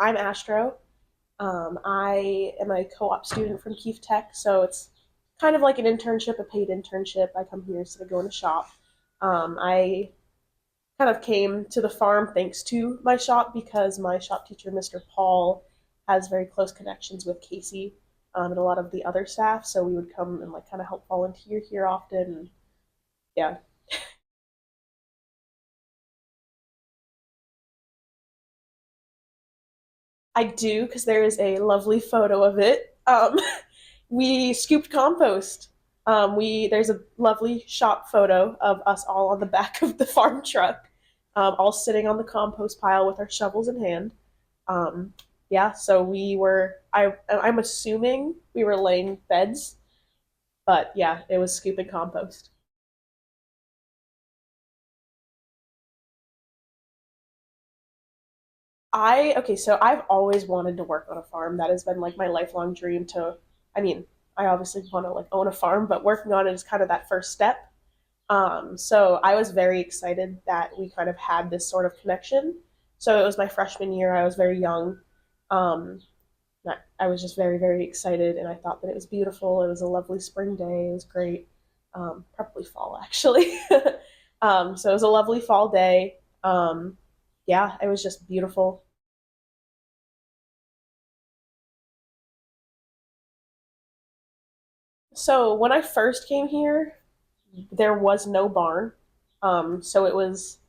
I'm Astro. I am a co-op student from Keefe Tech, so it's kind of like an internship, a paid internship. I come here instead of going to shop. I kind of came to the farm thanks to my shop because my shop teacher, Mr. Paul, has very close connections with Casey and a lot of the other staff. So we would come and like kind of help volunteer here often. Yeah, I do because there is a lovely photo of it. We scooped compost. We There's a lovely shop photo of us all on the back of the farm truck, all sitting on the compost pile with our shovels in hand. Um, yeah, so we were. I'm assuming we were laying beds, but yeah, it was scooping compost. So I've always wanted to work on a farm. That has been like my lifelong dream to. I mean, I obviously want to like own a farm, but working on it is kind of that first step. So I was very excited that we kind of had this sort of connection. So it was my freshman year. I was very young. Um, I was just very, very excited, and I thought that it was beautiful. It was a lovely spring day. It was great. Probably fall, actually. So it was a lovely fall day. Yeah, it was just beautiful. So when I first came here, there was no barn. So it was,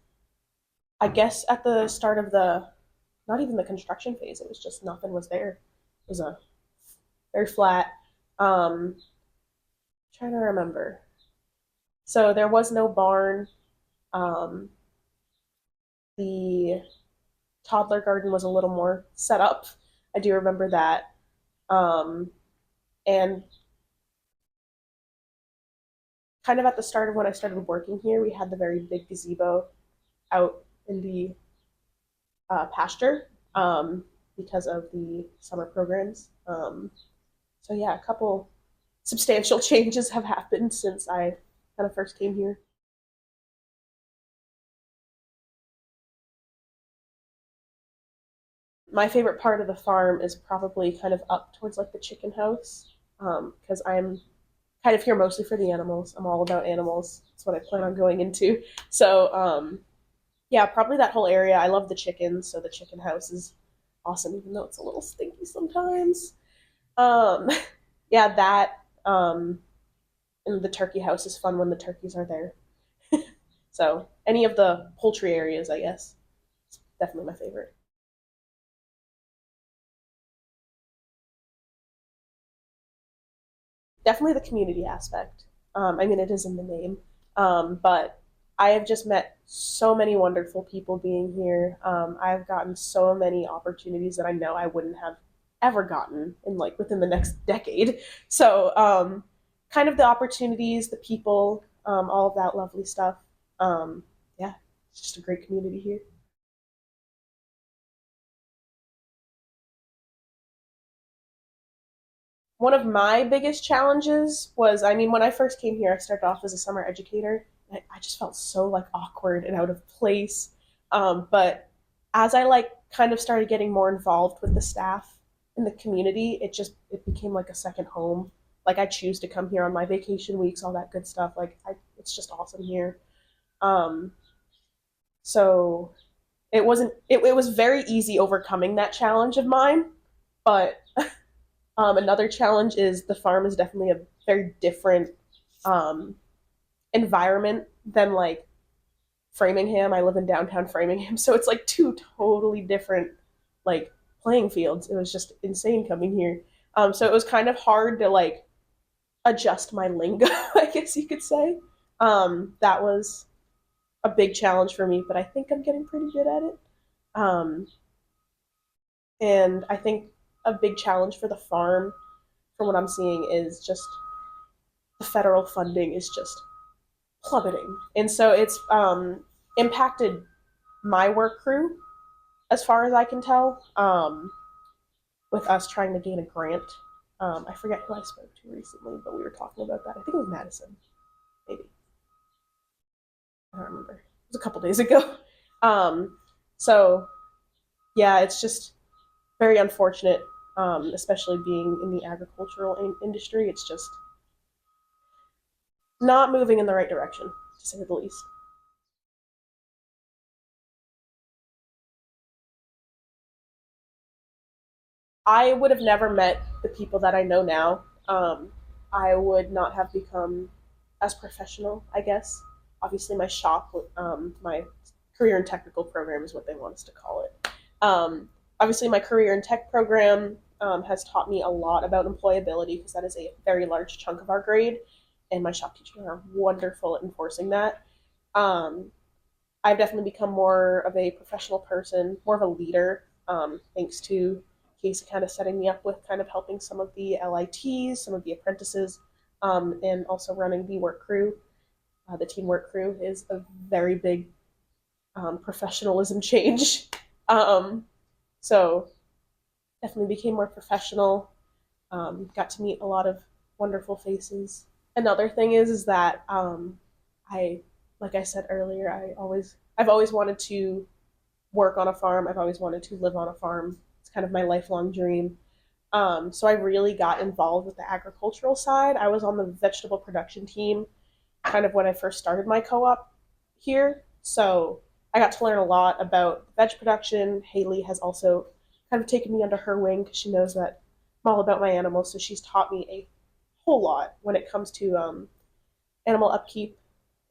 I guess, at the start of the not even the construction phase. It was just nothing was there. It was a very flat. Trying to remember. So there was no barn. Um, the toddler garden was a little more set up. I do remember that. Um, and kind of at the start of when I started working here, we had the very big gazebo out in the pasture because of the summer programs. So yeah, a couple substantial changes have happened since I kind of first came here. My favorite part of the farm is probably kind of up towards like the chicken house because I'm kind of here mostly for the animals. I'm all about animals. That's what I plan on going into. So yeah, probably that whole area. I love the chickens, so the chicken house is awesome, even though it's a little stinky sometimes. Um, yeah, that and the turkey house is fun when the turkeys are there. So any of the poultry areas, I guess, it's definitely my favorite. Definitely the community aspect. I mean, it is in the name, but I have just met so many wonderful people being here. I've gotten so many opportunities that I know I wouldn't have ever gotten in like within the next decade. So, kind of the opportunities, the people, all of that lovely stuff. Um, yeah, it's just a great community here. One of my biggest challenges was, I mean, when I first came here, I started off as a summer educator. And I just felt so like awkward and out of place. But as I like kind of started getting more involved with the staff in the community, it became like a second home. Like I choose to come here on my vacation weeks, all that good stuff. It's just awesome here. Um, so it was very easy overcoming that challenge of mine, but another challenge is the farm is definitely a very different um, environment than like Framingham. I live in downtown Framingham, so it's like two totally different like playing fields. It was just insane coming here. So it was kind of hard to like adjust my lingo, I guess you could say. That was a big challenge for me, but I think I'm getting pretty good at it. Um, and I think a big challenge for the farm, from what I'm seeing, is just the federal funding is just plummeting, and so it's impacted my work crew as far as I can tell. With us trying to gain a grant, I forget who I spoke to recently, but we were talking about that. I think it was Madison, maybe. I don't remember. It was a couple days ago. Um, so yeah, it's just very unfortunate, especially being in the agricultural industry. It's just not moving in the right direction, to say the least. I would have never met the people that I know now. I would not have become as professional, I guess. Obviously, my shop, my career and technical program is what they want us to call it. Obviously, my career and tech program has taught me a lot about employability because that is a very large chunk of our grade, and my shop teachers are wonderful at enforcing that. Um, I've definitely become more of a professional person, more of a leader, thanks to Casey kind of setting me up with kind of helping some of the LITs, some of the apprentices, and also running the work crew. The team work crew is a very big professionalism change. Um, so definitely became more professional. Got to meet a lot of wonderful faces. Another thing is that I, like I said earlier, I've always wanted to work on a farm. I've always wanted to live on a farm. It's kind of my lifelong dream. So I really got involved with the agricultural side. I was on the vegetable production team kind of when I first started my co-op here. So I got to learn a lot about veg production. Haley has also kind of taken me under her wing because she knows that I'm all about my animals. So she's taught me a whole lot when it comes to animal upkeep,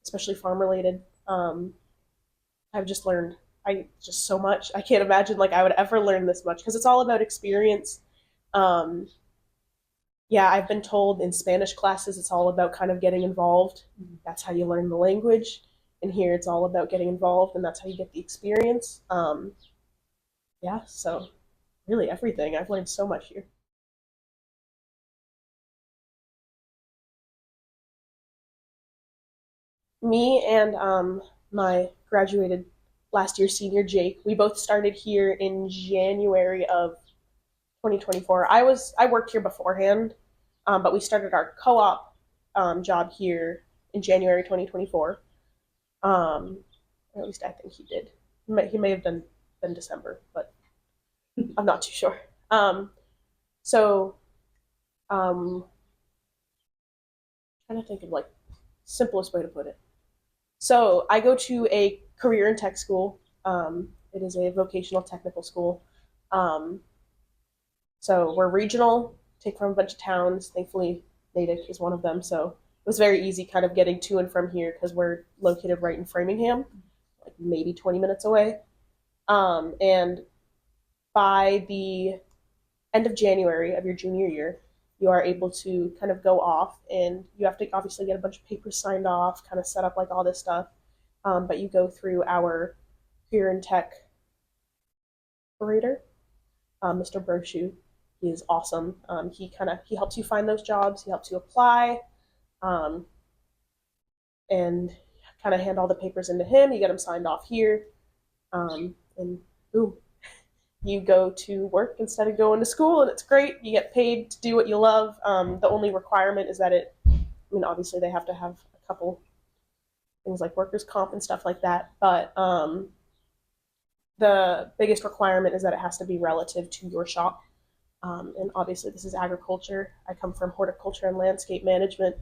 especially farm related. I've just learned I just so much. I can't imagine like I would ever learn this much because it's all about experience. Um, yeah, I've been told in Spanish classes it's all about kind of getting involved. That's how you learn the language. And here it's all about getting involved, and that's how you get the experience. Yeah, so really everything. I've learned so much here. Me and my graduated last year senior Jake, we both started here in January of 2024. I worked here beforehand, but we started our co-op job here in January 2024. Um, or at least I think he did. He may have been December, but I'm not too sure. So trying to think of like simplest way to put it. So I go to a career and tech school. It is a vocational technical school. Um, so we're regional, take from a bunch of towns. Thankfully, Natick is one of them. So it was very easy kind of getting to and from here because we're located right in Framingham, like maybe 20 minutes away. And by the end of January of your junior year, you are able to kind of go off and you have to obviously get a bunch of papers signed off, kind of set up like all this stuff. But you go through our career and tech operator, Mr. Brochu. He is awesome. He helps you find those jobs. He helps you apply, um, and kind of hand all the papers into him. You get them signed off here, and boom, you go to work instead of going to school, and it's great. You get paid to do what you love. The only requirement is that I mean, obviously they have to have a couple things like workers' comp and stuff like that, but the biggest requirement is that it has to be relative to your shop. And obviously, this is agriculture. I come from horticulture and landscape management,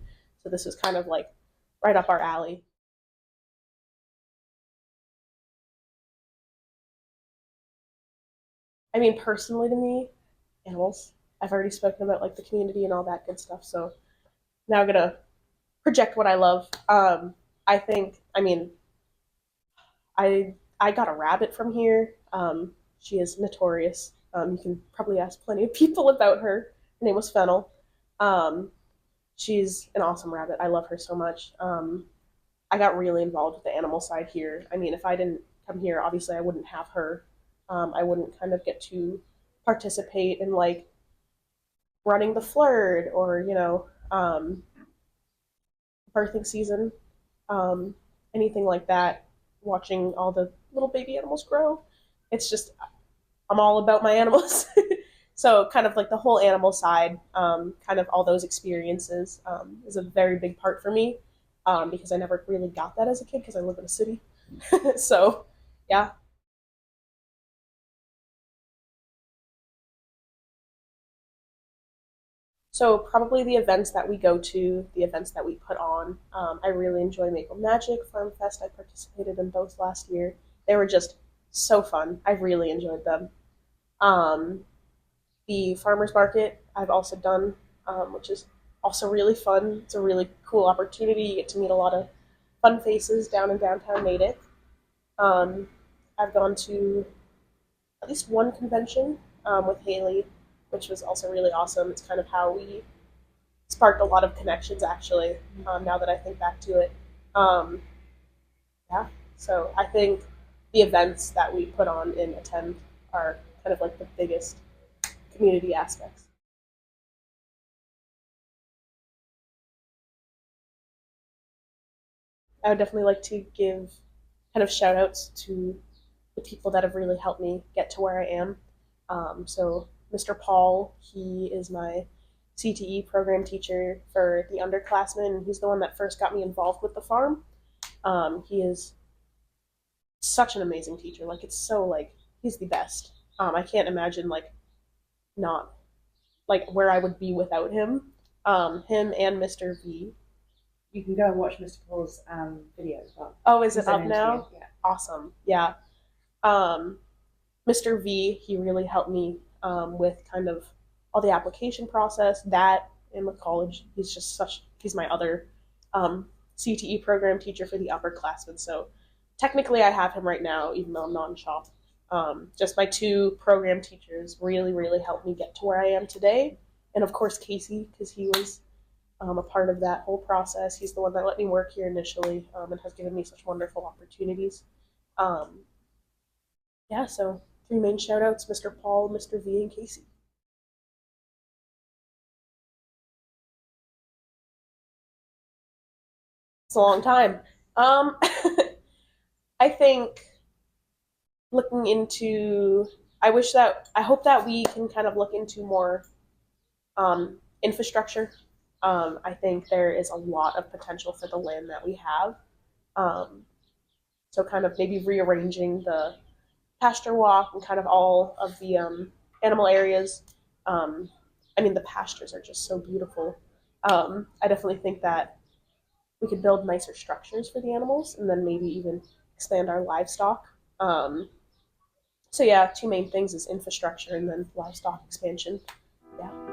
so this is kind of like right up our alley. I mean, personally to me, animals. I've already spoken about like the community and all that good stuff. So now I'm gonna project what I love. I think. I mean, I got a rabbit from here. She is notorious. You can probably ask plenty of people about her. Her name was Fennel. Um, she's an awesome rabbit. I love her so much. I got really involved with the animal side here. I mean, if I didn't come here, obviously I wouldn't have her. I wouldn't kind of get to participate in like running the flirt or birthing season, um, anything like that. Watching all the little baby animals grow, it's just I'm all about my animals. So kind of like the whole animal side, kind of all those experiences is a very big part for me because I never really got that as a kid because I live in a city. So yeah, So probably the events that we go to, the events that we put on. I really enjoy Maple Magic Farm Fest. I participated in both last year. They were just so fun. I really enjoyed them. Um, the farmers market I've also done, which is also really fun. It's a really cool opportunity. You get to meet a lot of fun faces down in downtown Natick. Um, I've gone to at least one convention with Haley, which was also really awesome. It's kind of how we sparked a lot of connections, actually, now that I think back to it. Um, yeah, so I think the events that we put on and attend are kind of like the biggest community aspects. I would definitely like to give kind of shout outs to the people that have really helped me get to where I am. So Mr. Paul, he is my CTE program teacher for the underclassmen. He's the one that first got me involved with the farm. He is such an amazing teacher. Like it's so like he's the best. I can't imagine like not like where I would be without him. Him and Mr. V. You can go and watch Mr. Paul's video as well. Oh, is He's it an up interview. now? Yeah. Awesome. Yeah. Um, Mr. V, he really helped me with kind of all the application process. That and with college, he's my other CTE program teacher for the upperclassmen. So technically, I have him right now, even though I'm not in shop. Just my two program teachers really, really helped me get to where I am today. And of course, Casey, because he was a part of that whole process. He's the one that let me work here initially and has given me such wonderful opportunities. Um, yeah, so three main shout outs: Mr. Paul, Mr. V, and Casey. It's a long time. Um, I think looking into, I hope that we can kind of look into more infrastructure. I think there is a lot of potential for the land that we have. Um, so kind of maybe rearranging the pasture walk and kind of all of the animal areas. Um, I mean, the pastures are just so beautiful. I definitely think that we could build nicer structures for the animals and then maybe even expand our livestock. So yeah, two main things is infrastructure and then livestock expansion. Yeah.